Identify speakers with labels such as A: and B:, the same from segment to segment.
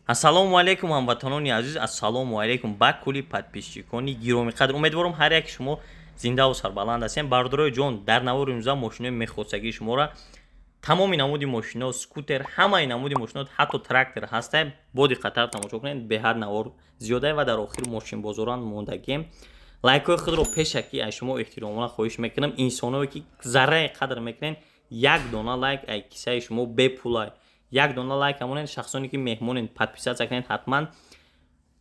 A: ассалому алайкум ҳамватанони азиз, ассалому алайкум ба кулли подписчикони гироми қадр. Умедворам ҳар яки шумо зиндаву сарбаланд ҳастем. Бардорои ҷон, дар навори имрӯза мошинои мехосагии шуморо тамоми намуди мошино, скутер, ҳамаи намуди мошинот, ҳатто трактор ҳаста. Бо диққаттар тамошо кунед, беҳад навор зиёда ва дар охир мошинбозоран мондагем. Лайкҳои худро пешакӣ аз шумо эҳтиромона хоҳиш мекунам. Инсоное ки зарраи қадр мекунен, як дона лайк аз кисаи шумо бепулай. Як дона лайк ҳамонен шахсоне ки меҳмонен подписатсия кунед, ҳатман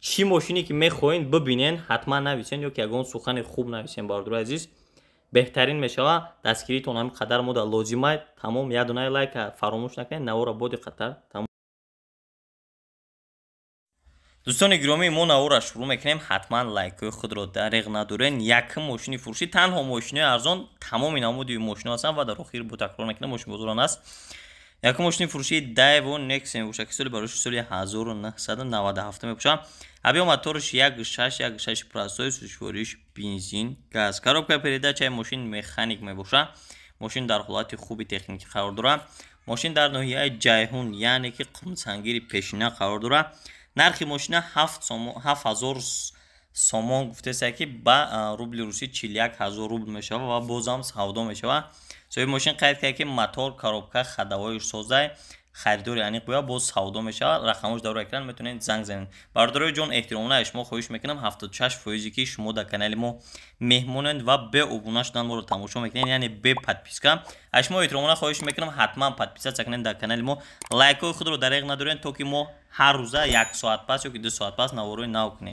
A: чӣ мошине ки мехоҳед бибинен, ҳатман нависен ё ки ягон сухани хуб нависен. Бардорои азиз, беҳтарин мешава. Дастгиритон ҳамин қадар мода лозимай. Тамом як донаи лайк фаромӯш накунед. Навора бо диққаттар тамом. дӯстони гиромӣ, мо навора шурӯъ мекунем. ҳатман лайкҳои худро дариғ надорен. Якм мошини фурӯшӣ, танҳо мошинои арзон, тамоми намуди мошино ҳастанд ва дар охир бо такрор мекунем, мошинбозорон аст. Якм мошини фурӯшии Daewoo Nexia мебошад ки соли бароиши соли 1997 мебошад. Объем моториш 1.6 простой, сӯзишвориш бензин, газ. Коробкаи передачаи мошин механик мебошад. Мошин дар ҳолати хуби техникӣ қарор дорад. Мошин дар ноҳияи ҷайҳун, яъне ки қумсангири пешина қарор дорад. нархи мошина 7000 сомон гуфтеса ки ба рубли русӣ 41000 рубл мешава ва бозам савдо мешава. соҳиби мошин қайд кард ки мотор, коробка, ходовои созай харидори аниқ бояд боз савдо мешава. рақамош дар экран метавонед занг занед. Бардорои ҷон, эҳтиромона аз шумо хоҳиш мекунам 76% ки шумо дар канали мо меҳмонед ва бе обуна шудан моро тамошо мекунед, яъне бе подписка. аз шумо эҳтиромона хоҳиш мекунам ҳатман подписатсия кунед дар канали мо. лайкҳои худро дариғ надоред, то ки мо ҳар рӯза 1 соат пас ё ки 2 соат пас наворои нав кунем.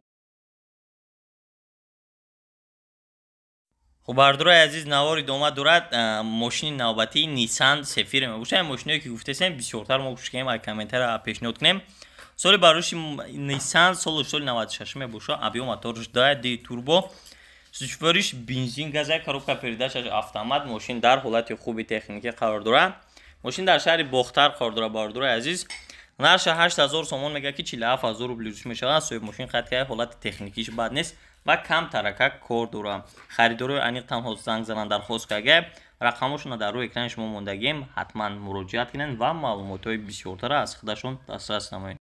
A: خب بردروی عزیز نوار ادامه دارد. ماشین نوبتی نیسان سفیر مباشه. ماشینی که گفتیم بسیارتر ما گوش کنیم، کامنتر پیشنهاد کنیم. سال باروش نیسان سال 96 مباشه. ابیو موتورش داره دی توربو، سوزشوارش بنزین گازه، коробка передачааш автомат. ماشین در حالت خوبی تکنیکی قرار داره. ماشین در شهر باختر قرار داره. بردروی عزیز نرخ 8000 سومون میگه که 47000 روبل میشه. صاحب ماشین خط که حالت تکنیکیش بد نیست و کم ترکک کار داره. خریدارای انیق تنها زنگ زدن درخواست کرده. رقمشون در روی اکران شما موندگیم. حتما مراجعه کنین و معلوماتای بسیارتر از خودشون دسترس نمایید.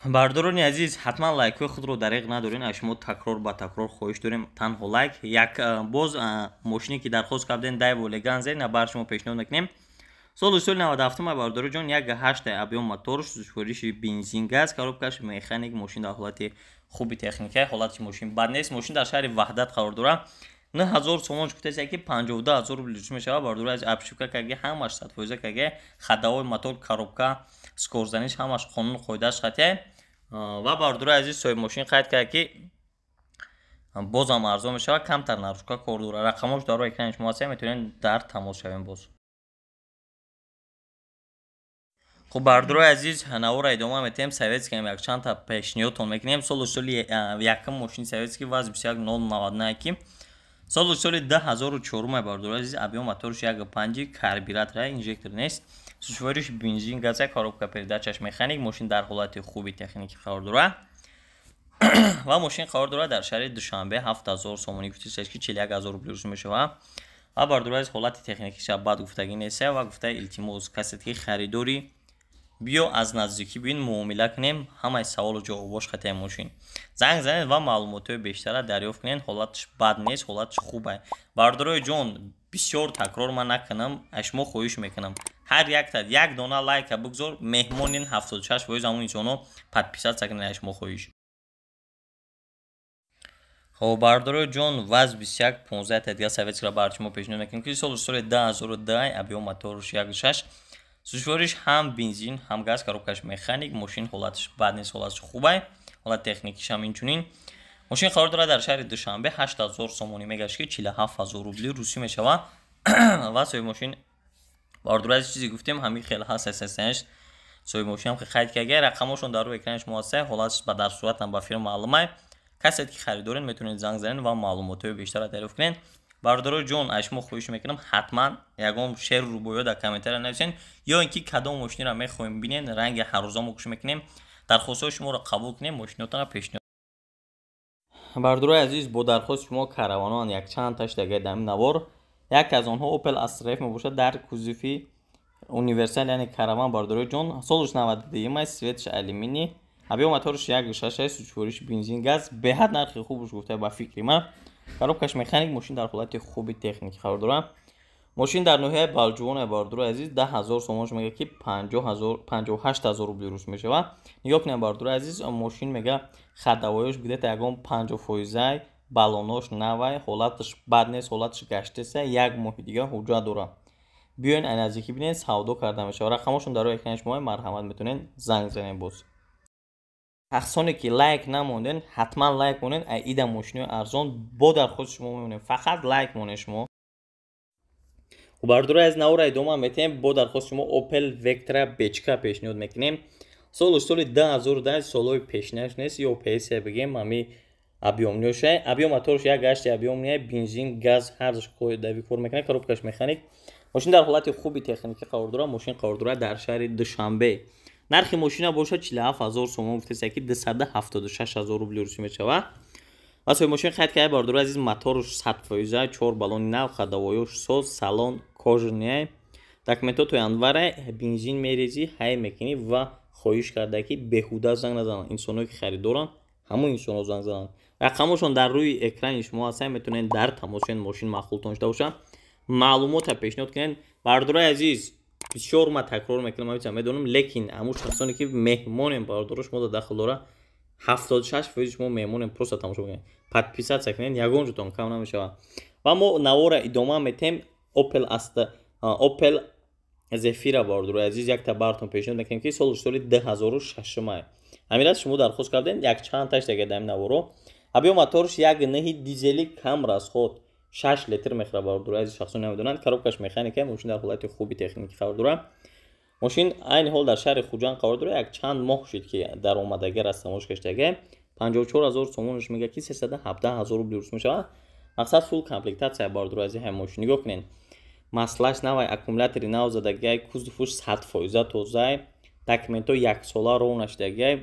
A: بردارانی عزیز، حتما لایک خود رو دریغ ندارین. از شما تکرار با تکرار خواهش داریم تنها لایک. یک باز ماشینی که درخواست کردین Daewoo Leganze نه بر شما پیشنهاد میکنیم. سال 97 ما بردارو جون 1.8 ابیوم موتور، سوزشوارش بنزین گاز، коробкаш механик. ماشین در حالت خوبی تکنیکی، حالت ماشین بد نیست. ماشین در شهر وحدت قرار داره. 9000 سومون گفته که 52000 روبل میشه. بردارو از ابشوکا که همش 100% که خداوی موتور، коробка، скорзаниш همش قانون قاعدهش خطه. و بردارو عزیز صاحب ماشین قید کرد که بازم ارزان میشه، کمتر نرخش کار داره. رقمش در روی اکران شما هست، میتونین در تماس شوین باز. خب بردروی عزیز، نوار ادامه میتیم. سویتسکی هم یک چند تا پیشنهادتون میکنیم. سال یکم ماشین سویتسکی واز 21099 سال 10004 بردروی عزیز. ابیوم موتورش 1.5 کربیراتور، اینژکتور نیست. سوزشوارش بنزین گازه، коробка передачааш механик. ماشین در حالت خوبی تکنیکی قرار داره. و ماشین قرار داره در شهر دوشنبه. 7000 سومونی گفتیش که 41000 روبل میشه. و بردروی از حالت تکنیکیش بعد گفتگی نیست و گفته التماس کسی که خریداری بیا از نزدیکی ببین، معامله کنیم، همه سوال و جواباش خطای ماشین. زنگ زنید و معلوماتای بیشتر دریافت کنین. حالتش بد نیست، حالتش خوبه. بردروی جون، بسیار تکرار من نکنم، از شما خواهش میکنم هر یک دونه لایک بگذار. مهمونین 76 وایز همون اینجانو подписаться کنین. از شما خواهش. خب بردروی جون واز 2115 تا دیگه سرویس را برای شما پیشنهاد میکنم که سال 2010 ابیوم موتورش 1.6 سوزشوارش هم بنزین هم گاز، коробкаш механик. ماشین حالتش بد نیست، حالتش خوبه. حالت تکنیکیش هم اینچنین. ماشین قرار داره در شهر دوشنبه. 8000 سومونی میگه که 47000 روبل روسی میشه. و صاحب ماشین بردروی از چیزی گفتیم همین خیلی حساسیتش. صاحب ماشین هم که خرید کرده. رقمشون در روی اکرانش موثق. حالتش به در صورت هم با فیلم معلومه. کسی که خریدارین میتونید زنگ زنید و معلومات بیشتر دریافت کنید. بردارو جون، از شما خواهش میکنم حتما یگام شیر رو باید در کامنتر نویسین یا اینکه کدام ماشین را میخوایم ببینین، رنگ هر روزا ما گوش میکنیم، درخواست شما را قبول کنیم، ماشیناتون را پیشنهاد. بردارو عزیز، با درخواست شما کاروانان یک چند تاش دیگه دم نوار یکی از آنها اوپل استرایف میباشد در کوزوفی универсал яъне караван бардорои ҷон солаш 92 май светш алюминий ҳабиё моторш 1.6 сучвориш бензин газ беҳад нархи хубаш гуфта ба фикри ман коробкаш механик мошин дар ҳолати хуби техники қарор дорад мошин дар ноҳияи балҷувон бардорои азиз 10000 сомонаш мега ки 58000 рубли рӯз мешавад нигоҳ кунед бардорои азиз мошин мега хадавоёш бидета ягон 50% балонош навай ҳолаташ бад нест ҳолаташ гаштеса як моҳи дига ҳуҷҷат дорад بیاین این نزدیکی ببینید سودا کرده میشه و رقمشون در روی اکران شما مرحمت میتونین زنگ زنین باز شخصانی که لایک نموندین حتما لایک کنین ایده ماشین ارزان با درخواست شما میمونیم فقط لایک مونه شما و بردور از نور ادامه میتیم با درخواست شما اوپل وکترا بچکا پیشنهاد میکنیم سال 2010 سالوی پیشنهاد نیست یا پیسه بگیم مامی объёмнёше объём моторш як гашти объёмния бензин газ ҳардаш дави кор мекунад коробкаш механик мошин дар ҳолати хуби техникӣ қарор дорад мошин қарор дорад дар шаҳри душанбе нархи мошина бошад 47000 сомон гуфтеса ки 276000 рубли русӣ мешавад ва соҳиби мошин қайд карда бардор азиз моторш 100% 4 балони нав хадавоёш соз салон кожания документотои анвара бензин мерезӣ ҳай мекунӣ ва хоҳиш карда ки беҳуда занг назананд инсоное ки харидоранд ҳамон инсонҳо занг зананд рақамошон дар рӯи экрани шумо ҳастанд метавонед дар тамошои мошин махлутон шуда бошад маълумота пешниҳод кунед бардорои азиз бисёр ма такрор мекунам медонам лекин ҳамун шахсоне ки меҳмонем бардоро шумо дар дахл дора 76% шумо меҳмонем просто тамошо кунед подписатсия кунед ягон ҷотон кам намешавад ва мо навора идома метем опел зефира бардорои азиз якта бартон пешниҳод мекунем ки соли 2006 май амират шумо дархост кардем як чандташ дега дар навора ҳабиё моторш як наҳи дизели кам расход 6 литр мехра бардорои азиз шахсоне намедонанд коробкаш механика мошин дар ҳолати хуби техникӣ қарор дорад мошин айни ҳол дар шаҳри хуҷанд қарор дорад як чанд моҳ шуд ки даромадаги растамош каштаги 54000 сомонаш мега ки 317000 рубли рӯз мешавад мақсад фул комплектатсия бардорои азиз ҳам мошин нигоҳ кунед маслаш навай аккумулятори нав задагай кузуфуш 100% тоза документҳо яксола ров наштагай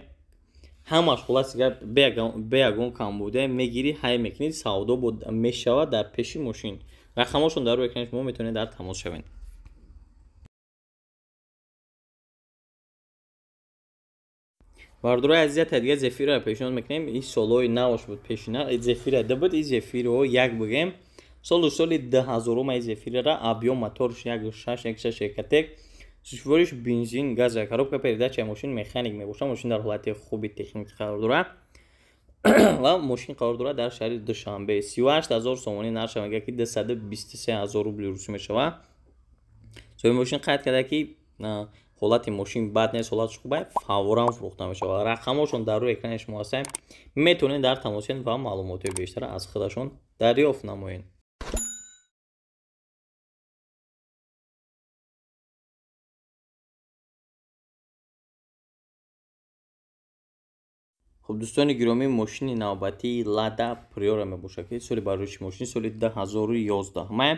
A: ҳамаш хулосига бе ягон камбуде мегирӣ ҳай мекунӣ савдо мешавад дар пеши мошин рақамошон дар рӯи экрани шумо метавонед дар тамос шавед бардорои азиза дига зефира пешниҳод мекунем ин солҳои наваш буд пешина зефира дабуд ин зефиро як бигем соли 2000 ма зефирара объём моторш 1.6 екатек сучвориш бензин газ коробка передачаи мошин механик мебошад мошин дар ҳолати хуби техникӣ қарор дорад ва мошин қарор дорад дар шаҳри душанбе 38000 сомонӣ нархш мега ки 223000 рубли рӯз мешавад соҳиби мошин қайд карда ки ҳолати мошин бад нест ҳолатш хуба фавран фурӯхта мешавад рақамошон дар рӯи экрани шумо ҳастанд метавонед дар тамосен ва маълумоти бештар аз худашон дарёфт намоед خب دوستان گرامی ماشین نوبتی لادا پریورا میباشد که سالی برداشت ماشین سال 2011 ماه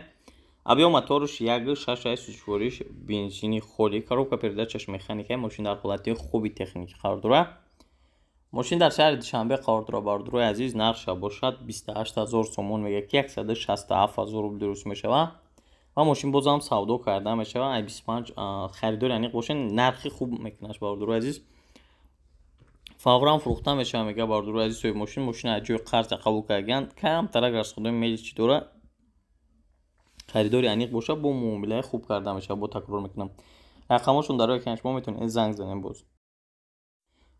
A: объём моторш 1.6 сучвориш бензини холи коробка передачаш механика мошин дар ҳолати хуби техникӣ қарор дорад мошин дар шаҳри душанбе қарор дорад бардорои азиз нархша бошад 28000 сомон мега ки 167000 рубли рӯз мешавад ва мошин бозам савдо карда мешавад ай 25 харидори аниқ бошед нархи хуб мекунаш бардорои азиз фавран фурӯхта мешавад мега бардорои азиз соҳиби мошин мошин аз ҷои қарза қабул кардан камтарак расходҳои мели чӣ дорад харидори аниқ бошад бо муомилаи хуб карда мешавад бо такрор мекунам рақамошон дар рӯи экрани шумо метавонед занг занед боз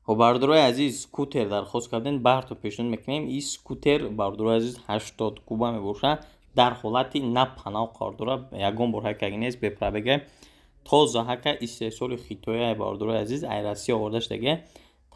A: хоб бардорои азиз скутер дархост кардем бартон пешниҳод мекунем ин скутер бардорои азиз 80 куба мебошад дар ҳолати на панал қарор дорад ягон бор ҳакаги нест бепробега тоза ҳака истеҳсоли хитояи бардорои азиз ай россия оварда шудаги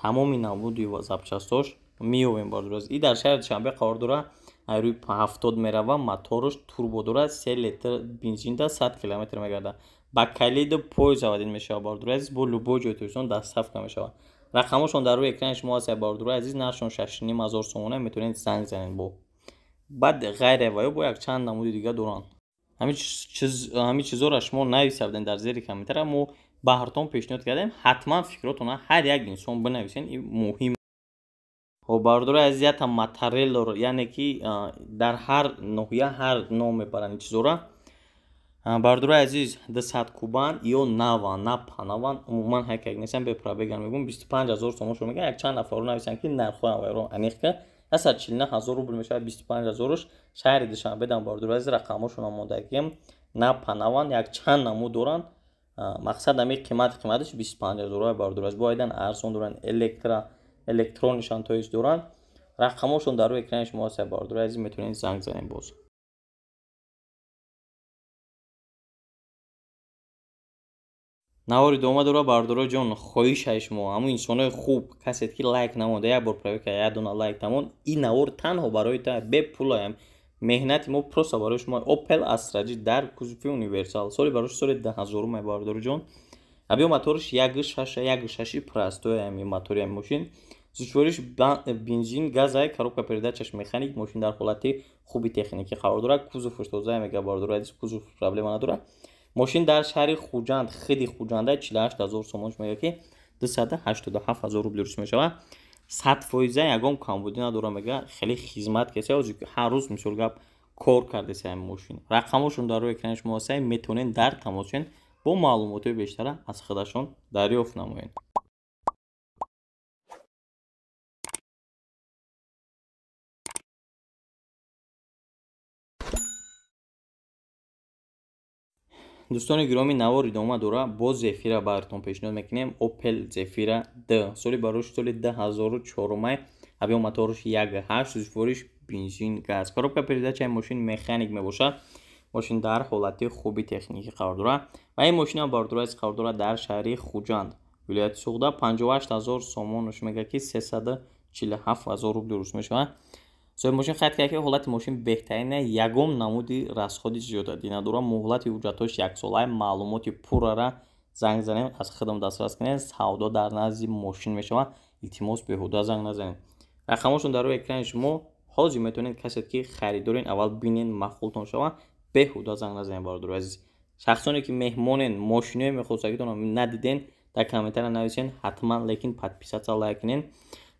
A: тамоми навбуди ва запчастош меёбем бардорои азиз ин дар шаҳри душанбе қарор дорад ай рӯи 70 мерава моторш турбо дорад 3 литр бензинда 100 км мегардад ба калиди пой заводин мешавад бардорои азиз бо любой ҷои телефон доставка мешавад рақамошон дар рӯи экрани шумо ҳаст бардорои азиз нархшон 6500 сомона метавонед занг занед бо баъд ғайре ва ё бо як чанд намуди дига доранд ҳамин чизора шумо нависавдем дар зери комментария мо баҳртон пешниҳод кардем ҳатман фикротона ҳар як инсон бинависен ин муҳим хоб бардорои азизата моторелло яъне ки дар ҳар ноҳия ҳар ном мебаранд чизора бардураи азиз 200 кубан ё наван на панаван умуман ҳакак несам бепробеган мегум 25000 сомон шумо меган як чанд нафару нависам ки нархои авайро аниқка 149000 рубл мешавад 25000-уш шаҳри душанбе дар бардураи азиз рақамошон омодагим на панаван як чанд намуд доранд мақсад ами қиматиш 25000 бардураи азиз боидан арзон доранд электрон нишонтоиш доранд рақамошон дар рӯи экрани шумо аст бардураи азиз метавонед занг занед боз навори дома дора бардуро ҷон хоҳишаи шумо ҳамун инсонои хуб касе ки лайк намонда як бор проверка як дона лайк тамон ин навор танҳо барои та бепулаям меҳнати мо просто барои шумо Opel Astra G дар кузуфи универсал соли барош соли 10000 бардуро ҷон абиё моториш 1.6 простои ами мотори ами машин зушвориш бензин газай коробка передачаш механик машин дар ҳолати хуби техникӣ қарор дорад кузуфш тоза мега бардуро адис кузуф проблема надорад ماشین در شهر خوجند خیلی خوجنده 48000 сомонш мега ки 287000 рублиш мешава 100% ягон камбудӣ надора мега хеле хизмат кеса ҳар рӯз мисол гап кор кардеса ҳамин мошин рақамошон дар рӯи экрани шумо аст метавонед дар тамосен бо маълумоти бештара аз худашон дарёфт намоед دوستان گرامی نوار ادامه داره با زفیره براتون پیشنهاد میکنیم Opel Zafira D سالی براش سال 2004 ابی موتورش 1.8 سوزفورش بنزین گاز коробка передач این ماشین مکانیک میباشد ماشین در حالت خوبی تکنیکی قرار داره و این ماشین باردوره از قرار داره در شهر خوجند ولایت سوغدا 58000 сомонш мега ки 347000 рубл дуруст мешавад соҳиб мошин хат кард ки ҳолати мошин беҳтарина ягон намуди расходи зиёдатӣ надора муҳлати ҳуҷҷатош яксолаи маълумоти пуррара занг занед аз худам дастрас кунед савдо дар назди мошин мешавад илтимос беҳуда занг назанед рақамошон дар рӯи экрани шумо ҳозир метавонед касе ки харидорен аввал бинед махултон шавад беҳуда занг назанед бардуро азиз шахсоне ки меҳмонен мошинои мехосагитон надиден дар комментария нависен ҳатман лекин подписатсия лайк кунед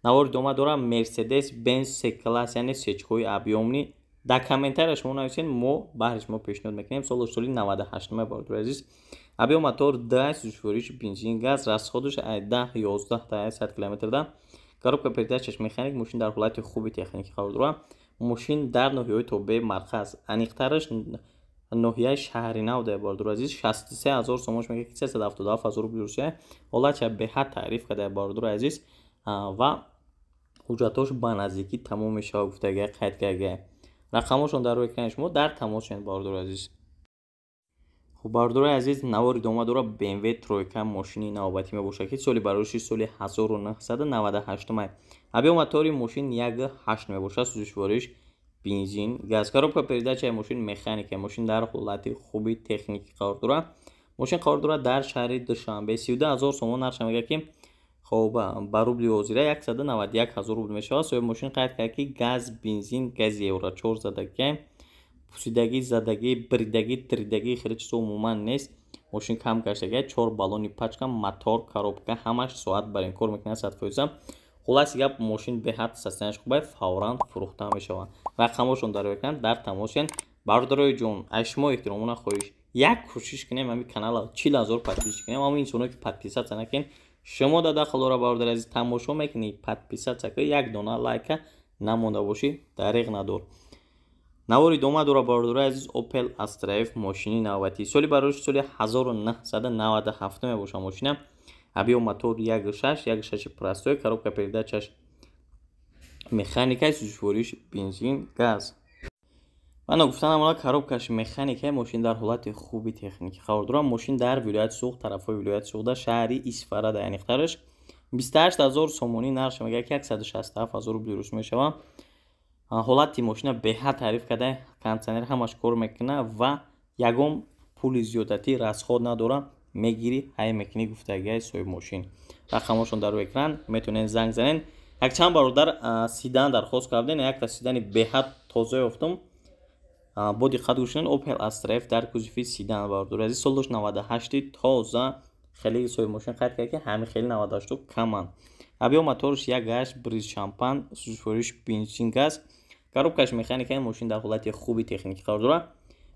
A: навори дома дора Mercedes Benz C-класс яъне сечкои объёмни дар комментария шумо нависен мо баҳри шумо пешниҳод мекунем соли 98 бардуро азиз объём мотор 2 сӯзишвориш бензин газ расходаш 10-11 та 100 км да коробка передачаш механик мошин дар ҳолати хуби техникӣ қарор дорад мошин дар ноҳияҳои тобеи марказ аниқтараш ноҳияи шаҳри нав да бардуро азиз 63000 сомонш мега ки 377000 рубл русия ҳолатша беҳад таъриф карда бардуро азиз ва ҳуҷҷатош ба наздикӣ тамом мешава гуфтага қайд карда рақамошон дар рӯи экрани шумо дар тамос шунед бардуро азиз хуб бардуро азиз навори дома дора BMW тройка мошини навбатӣ мебошад ки соли бароиши соли 1998 объём мотори мошин 1.8 мебошад сӯзишвориш бензин газ коробка передачаи мошин механика мошин дар ҳолати хуби техникӣ қарор дорад мошин қарор дорад дар шаҳри душанбе 32000 сомон нархша мега ки خب با روبل ҳозира 191000 рубл мешавад соҳиб мошин қайд кард ки газ бензин гази евро 4 задагӣ пусидагӣ задагӣ бридагӣ тридагӣ хеле чизо умуман нест мошин кам гаштагӣ 4 баллони пачка мотор коробка ҳамаш соат барин кор мекунад 100% хулоси гап мошин беҳад состоянияш хуб фавран фурӯхта мешавад рақамошон дар экран дар тамосен бардорои ҷон аз шумо эҳтиромона хоҳиш як кӯшиш кунем ҳамин канала 40000 подписчик кунем ҳамин инсоне ки подписатсия накунед шумо дар дахолора бардор азиз тамошо мекунед подписатсия кунед як дона лайка намонда бошӣ дариқ надор навори дома дора бардор азиз Opel Astra F мошини навбатӣ соли бароиши соли 1997 мебошад мошина объём мотор 1.6 простой коробка передачаш механика сӯзишвориш бензин газ ман гуфтан амала коробкаш механика мошин дар ҳолати хуби техникӣ қарор дорад мошин дар вилояти суғд тарафҳои вилояти суғда шаҳри Исфарада аниқтараш 28000 сомонӣ нархша мега ки 167000 рубли рӯз мешавад ҳолати мошина беҳад таъриф карда кондитсионер ҳамаш кор мекунад ва ягон пули зиёдатӣ расход надора мегирӣ ҳай мекунӣ гуфтагиҳои соҳиби мошин рақамошон дар рӯи экран метавонед занг занед якчанд бародар сидан дархост кардем якта сидани беҳад тоза ёфтам бо диққат гӯш кунед Opel Astra F дар кузуфи сидан бардор азиз соли 98 тоза хеле соҳиби мошин қайд кард ки ҳамин хеле 98 каман объём моториш 1.8 бриз шампан сӯзишвориш бензин газ коробкаш механика мошин дар ҳолати хуби техникӣ қарор дорад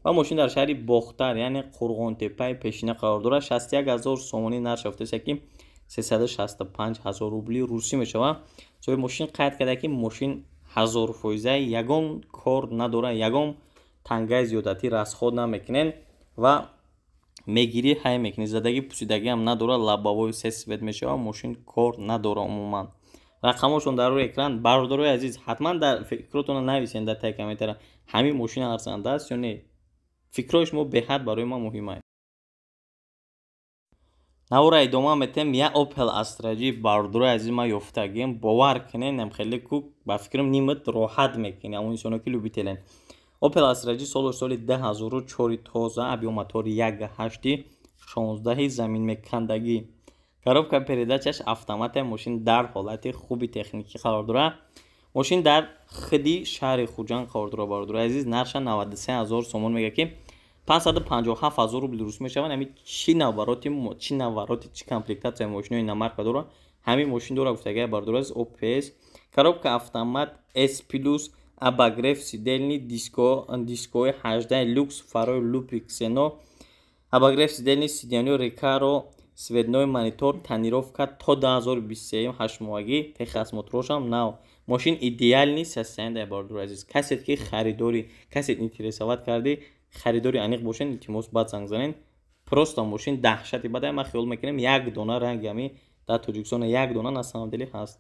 A: و ماشین در شهری باختر یعنی قرغونتپه پیشینه قرار دارد. 61000 سومانی نرخ یافته است که 365000 روبلی روسی میشود. صاحب ماشین قید کرده که ماشین 1000% یگان کار نداره، یگان تنگه زیادتی رسخود نمیکنن و میگیری های میکنی، زدگی پوسیدگی هم نداره، لبابای سه سفید میشه و ماشین کار نداره عموما. رقمشون در روی اکران. برادرای عزیز حتما در فکرتون نویسین در تای کامنت همین ماشین ارزنده است یا نه. فکرش ما به حد برای ما مهمه. نورا ادامه میتیم. یا اوپل استراجی برادرای عزیز ما یافتگیم، باور کنین خیلی کو با فکرم نیمت راحت میکنه اون انسانا که لوبیتلن. اوپل استراجی سال 10004 تازه ابی موتور 1.8 16 زمین مکندگی. коробка передачаш автомат. ماشین در حالت خوبی تکنیکی قرار داره. ماشین در خدی شهر خوجان قرار داره برادر عزیز. نرخش 93000 سومون میگه که 557000 روبل روس میشه. همین چی نواراتی چی کامپلکتات ماشین اینا مارکا داره. همین ماشین داره گفتگی برادر عزیز. اوپس коробка автомат S plus обогрев сидельный диско 18 люкс второй люпи ксено обогрев сидельный сиденье рекаро цветной монитор тонировка то 2023 8 техосмотрошам нав. ماشین ایدئال состояние برادر عزیز. کسی که خریداری کسی اینترسوات کردی خریداری انیق باشین التماس بعد زنگ زنین. просто ماشین دهشتی بده. ما خیال میکنیم یک دونه رنگ همی در تاجیکستان یک دونه نسامدلی هست.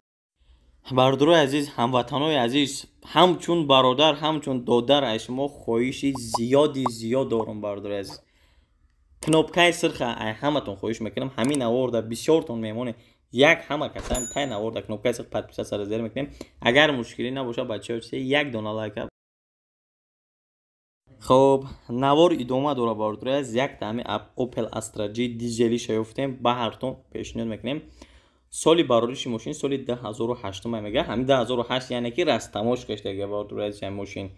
A: برادرای عزیز، هموطنای عزیز، همچون برادر همچون دادر از شما خواهشی زیاد دارم برادرای عزیز. کنوپکای سرخ همتون خواهش میکنم همین آورده بسیارتون میمونه. یک همه کسان تای آورده کنوپکای سرخ پد پیش سر زیر میکنیم. اگر مشکلی نباشه بچه‌ها چه یک دونه لایک. خب نوار ادامه داره برادرای عزیز. یک دامه اوپل استراجی دیزلی شیفتیم با هرتون پیشنهاد میکنیم. سالی بارورش ماشین سالی 2008 میگه. همین 2008 یعنی که رستماش کشته گه برادرای عزیز ماشین.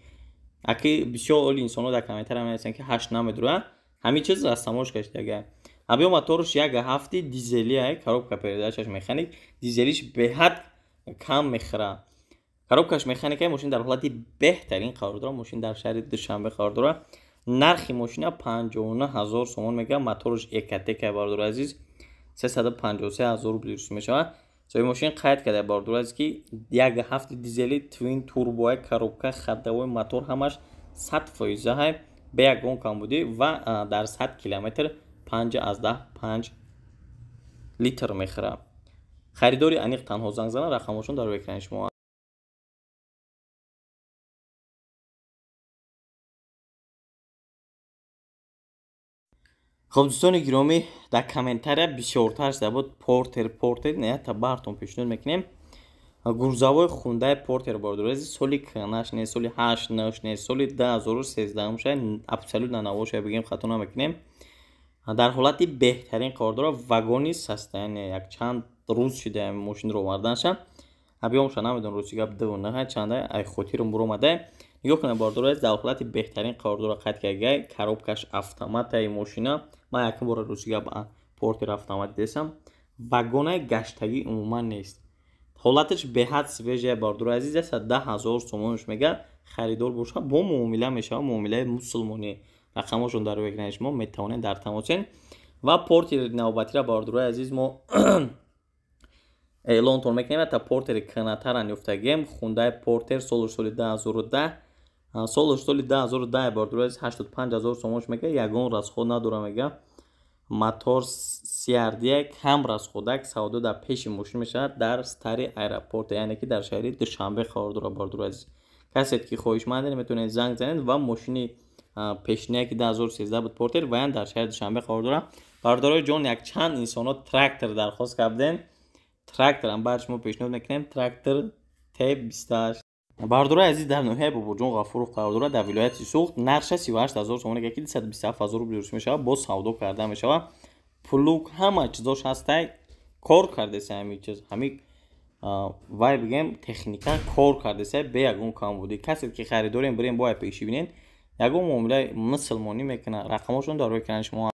A: اکی بسیار انسان‌ها در کامنتر هم هستن که 8 نمیدونه همین چیز رستماش کشته گه. ابی موتورش 1.7 دیزلیه. коробка передачаш механик. دیزلیش به حد کم میخره. коробкаш механикای ماشین در حالت بهترین قرار داره. ماشین در شهر دوشنبه قرار داره. نرخ ماشین 59000 سومون میگه. موتورش اکتک برادرای عزیز 353000 روبل روش میشه. صاحب ماشین قید کرده برادرای عزیز که 1.7 دیزلی توین توربو коробка خدوای موتور همش 100% های به یگان کم بوده و در 100 کیلومتر 5 لیتر میخره. خریداری انیق تنها زنگ زنه. رقمشون در اکران شما. خب دوستان گرامی در کامنتر بسیارتر شده بود پورتر نه تا براتون پیشنهاد میکنیم. گرزاوای خونده پورتر برادرای عزیز سالی کناش نه سالی 8 نه سالی 2013 میشه. ابسولوت ننواشه بگیم خطا نمیکنیم. در حالت بهترین کار داره. واگونی سسته یعنی یک چند روز شده ماشین رو آوردنش. ابیام شما نمیدون روزی گپ دو نه چنده ای خاطر رو اومده. نگاه کنه برادرای در حالت بهترین کار داره قید کرده. коробкаш автомат ای ماشینا ما یک بار روزی گپ پورتر автомат دیدم. واگن گشتگی عموما نیست. حالتش به حد سوژه برادرای عزیز است. 10000 سومونش میگه. خریدار باشه با معامله میشه. معامله مسلمانی. رقمشون در روی اکران شما میتونین در تماسین. و پورتر نوبتی را برادرای عزیز ما اعلان تون میکنیم تا پورتر کناتر نیفتگیم. خونده پورتر سال 2010 سال 2010 برادرای عزیز 85000 سومونش میگه. یگان رسخود نداره میگه. موتور CRD کم رسخودک سودا در پیش ماشین میشه در ستاری ایرپورت یعنی که در شهر دوشنبه قرار داره برادرای عزیز. کسی که خواهشمندین میتونید زنگ زنید و ماشین پیشنهاد که 2013 بود پورتر و در شهر دوشنبه قرار داره. برادرای جان یک چند انسان‌ها تراکتور درخواست کردن. تراکتور هم برای شما پیشنهاد میکنیم. تراکتور T28. برادرای عزیز در ناحیه باباجان غفور قرار داره در ولایت سوخت. نرخش 38000 تومان که 127000 روبل روش میشه. با سودا کرده میشه. پلوک همه چیزاش هسته. کار کرده سه همین چیز همین وای بگم تکنیکا کار کرده سه به یگون کام بوده. کسی که خریدارین بریم باید پیشی بینین. یگون معامله مسلمانی میکنه. رقمشون در روی اکران شما.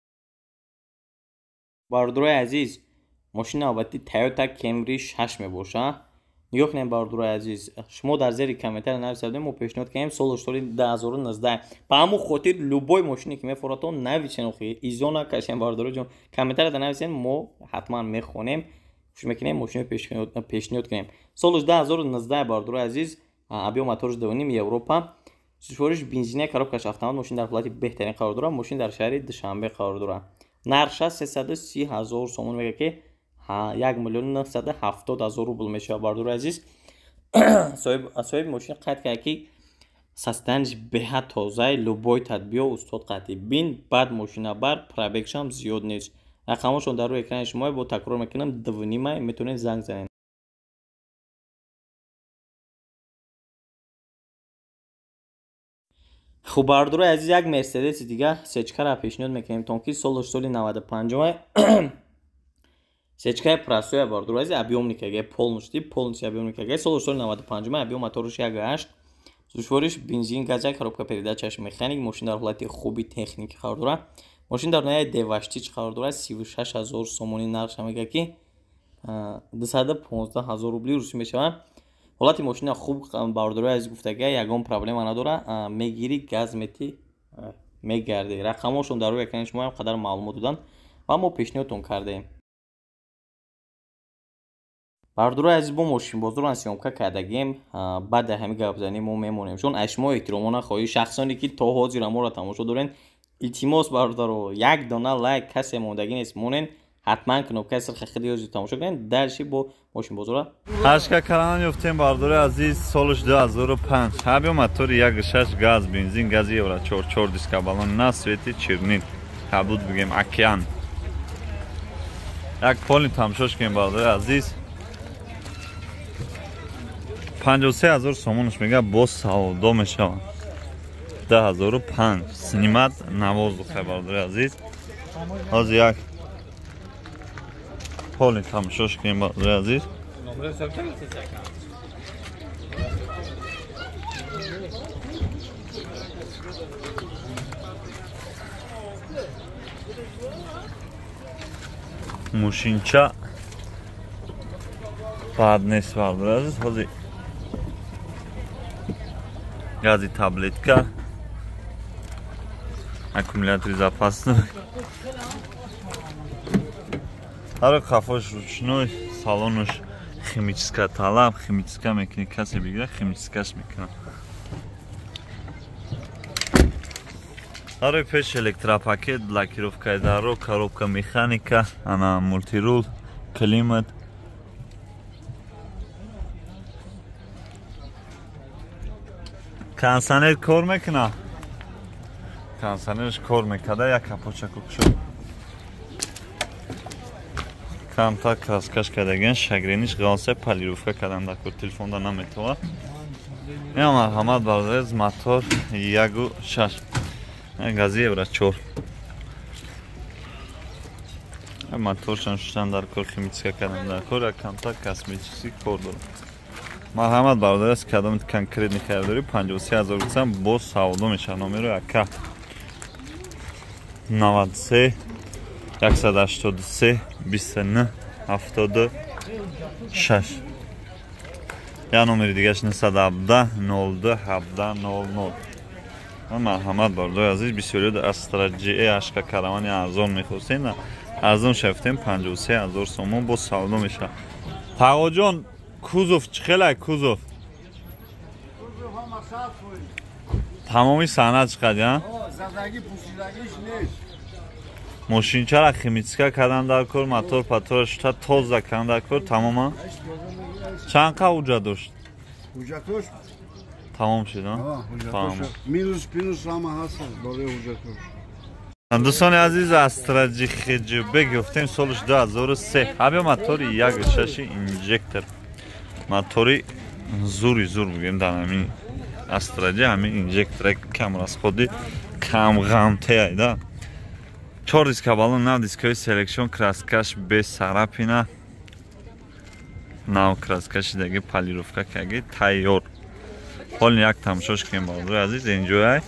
A: برادرای عزیز ماشین نوبتی تویوتا کمری 6 میباشه. нигоҳ кунем бардурои азиз, шумо дар зери комментария нависед, мо пешниҳод кардем соли 2019 ба ҳамун хотир любой мошине ки мефурад нави шинохӣ изо накашем бардуро ҷон комментарияда нависед, мо ҳатман мехонем хуш мекунем мошино пешниҳод кунем. Соли 2019 бардурои азиз, объем мотори 2.5 Европа, сифориш бензина, коробкаш автомат, мошин дар ҳолати беҳтарин қарор дорад, мошин дар шаҳри Душанбе қарор дорад. Нарша 330,000 сомон мега ки 1,970,000 рубл мешавад бардурои азиз. соҳиби мошин қайд кард ки состоянияш беҳад тоза, любой тадбиё устод қатъи бин, баъд мошина бар, пробегшам зиёд нест. рақамошон дар рӯи экрани шумо, бо такрор мекунам 2.5 метавонед занг занед. хуб бардурои азиз, як мерседеси дигар сечкара пешниҳод мекунем то ки соли 95 сечкаи прасоя бардурои азиз, объёмникаги полностью объёмникаги соли 95 объём моториш 1.8, сушвориш бензин, газа, коробка передачаш механик, мошин дар ҳолати хуби техники қарор дорад. мошин дар ноҳияи деваштич қарор дорад, 36,000 сомони нарша мега ки 215,000 рубли русӣ мешавад. ҳолати мошина хуб бардурои азиз гуфтага ягон проблема надора, мегири газ мети мегарди. рақамошон дар рӯи экрани шумо қадар маълумот доданд ва мо пешниҳодтон кардем. бардурои азиз, бо мошинбозорон сёмка кардагем, баъди ҳамин гапзанӣ мо мемонем, чун аз шумо эҳтиромона хоҳӣ. шахсоне ки то ҳозир аморо тамошо дорен, илтимос бардуро як дона лайк касе мондагӣ нест, монен ҳатман кнопкаи сирхи хиди ёзи тамошо кунед. дальше бо мошинбозора
B: ҳашка каран ёфтем бардурои азиз солиш 2005 объем мотори 1.6 газ бензин гази евро 4 диска балон на свети чернин кабуд бигем океан як полни тамошош кунем бардурои азиз 53,000 сомонаш мега бо савдо мешавад 2005 снимат навоздухе бардурои азиз ҳозир як полни тамошош кунем бардурои азиз мошинча бад нест бардурои азиз ҳозир гази таблетка аккумулятори запасной ҳар қафош ручной салонуш химическая талаб химическая мекунӣ касе бигира химическаш мекунам ҳарои пеш электропакет блокировкаи даро коробка механика ана мультирул климат кондиционер кор мекунад кондиционерш кор мекарда як капоча кукшо камтар краскаш кардаген шагрениш ғалса полировка кардам дакор телефонда наметавад ин марҳамат бардоез мотор 1.6 гази евро 4 моторшам шуштан дар кор химическа кардам дар кор як камтар косметический кор дорад марҳамат бардоез кадомит конкретни харидари 53,000 русам бо савдо мешавад номеро ака 93 183 29 76 я номери дигаш 917 02 17 00 марҳамат бардои азиз бисёриёд астраҷиэ ашка каравани арзон мехостед арзон шафтем 53,000 сомон бо савдо мешавад тағоҷон кузов чӣ хелай кузов тамоми санад чӣ қадр
C: задагӣ пусидагиш нест
B: мошинчара химическа кардан дар кор мотор патора шута тоза кардан дар кор тамома чанд қа ҳуҷҷат дошт
C: ҳуҷҷатош
B: тамом шуд
C: минус пинус ҳама ҳаст бораи ҳуҷҷатош
B: дӯстони азиз астраҷи хиҷбек ёфтем соли 2003 ҳабё мотори 1.6 инжектор мотори зури зур бигем дар ҳамин астраҷи ҳамин инжектора кам расходи кам ғамтеайда 4 диска балон нав дискаи селекшн краскаш без сарапина нав краскашидаги полировка каги тайёр ҳолни як тамошош кунем бардурои азиз энҷояй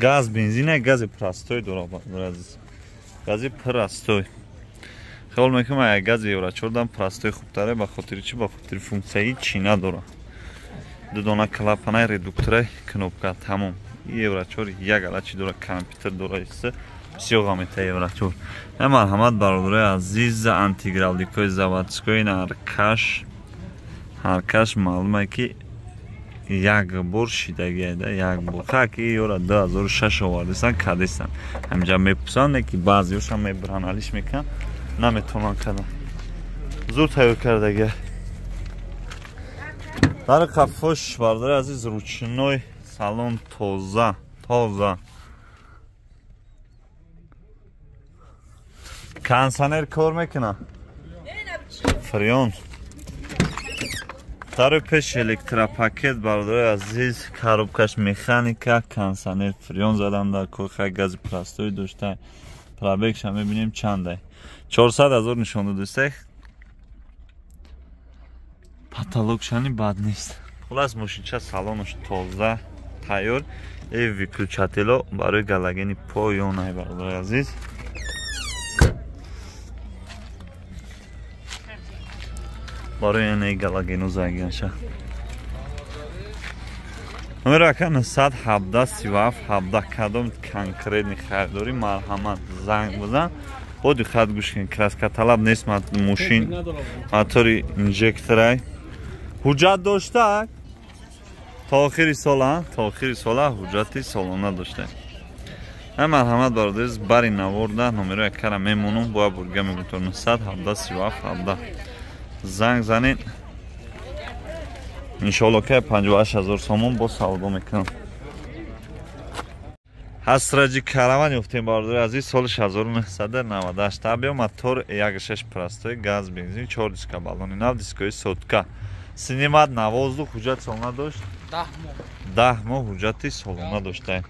B: газ бензина гази простой дора азиз гази простой хел мекунам як гази евро 4 простой хубтаре ба хотири чи ба хотири функсияи чина дора ду дона клапанаи редуктораи кнопка тамом евро 4 як алачи дора компютер дора ист бисёр гамета евро 4 марҳамат бародарои азиз антигравликои заводской ҳаркаш маълуме ки як бор шидагида як бор хаки ёра 2006 овардисан кадисан ҳамҷа мепусанд ки баъзиёшам мебиран алиш мекан наметавонам кардан зуд тайёр кардаги дар кафош бародари азиз ручной салон тоза кондиционер кор мекунад фреон дару пеш электропакет бародари азиз коробкаш механика кондиционер фреон задан дар кор гази простой дошта пробегша мебинем чандай 400 000 нишон додистек потолокшани бад нест хулас мошинча салонош тоза тайёр выключатело барои галагени поёнай бародари азиз барои ин галагену зангинаша номеракан 117 37 17 кадом конкретни харидорӣ марҳамат занг бизан боди хат гӯш кунед краска талаб нест мошин мотори инжекторай ҳуҷҷат доштак то охири сола ҳуҷҷати солона доштак марҳамат бародариз бари наворда номерои кара мемонам боя бурга мегутон 117 37 17 занг занед иншоалло ки 58 000 сомон бо савдо мекунам ҳастраҷи караван ёфтем бародари азиз соли 1998 табиё мотор 1.6 простой газ бензин 4 диска баллони нав дискои сотка синимат навоздух ҳуҷҷати солона дошт 10 моҳ ҳуҷҷати солона дошта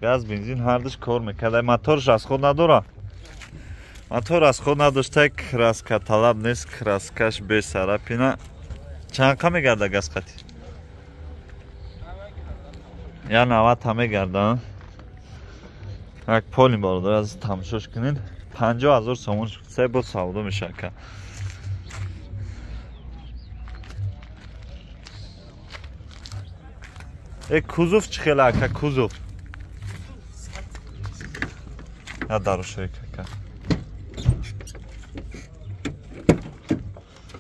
B: газ бензин ҳардуш кор мекарда моторш аз худ надора мотор аз худ надошта краска талаб нест краскаш бесарапина чанқа мегарда газқати я 90 ҳа мегарда як поли бародар аз тамошош кунед 50 000 сомон се бо савдо мешака кузов чӣ хела ака кузов я дарошои кака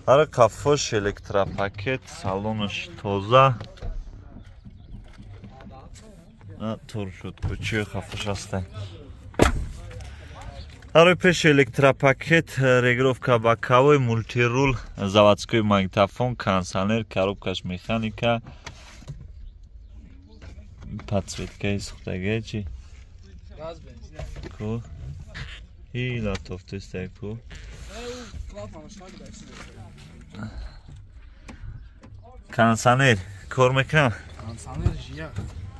B: ара кафош электропакет салонош тоза тур шуд кучи кафош аста ара пеш электропакет регулировка боковой мультирул заводской магнитофон кондиционер коробкаш механика подсветка сухтаги чи газ бензин ку и латоф тестай ку кондиционер кор мекунад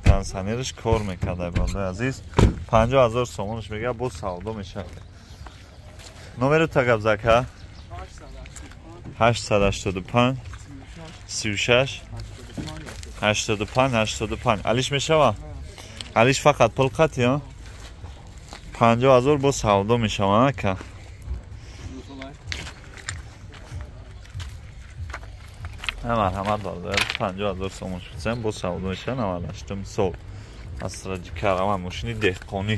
B: кондиционериш кор мекарда бародари азиз 50 000 сомонаш мега бо савдо мешавад номеру тагаб зака 885 36 85 85 алиш мешава алиш фақат пулқат ё 50 000 бо савдо мешава ака марҳамат бародари 50 000 сомон шудсам бо савдо мешава 98 сол ҳастраҷи караван мошини деҳқонӣ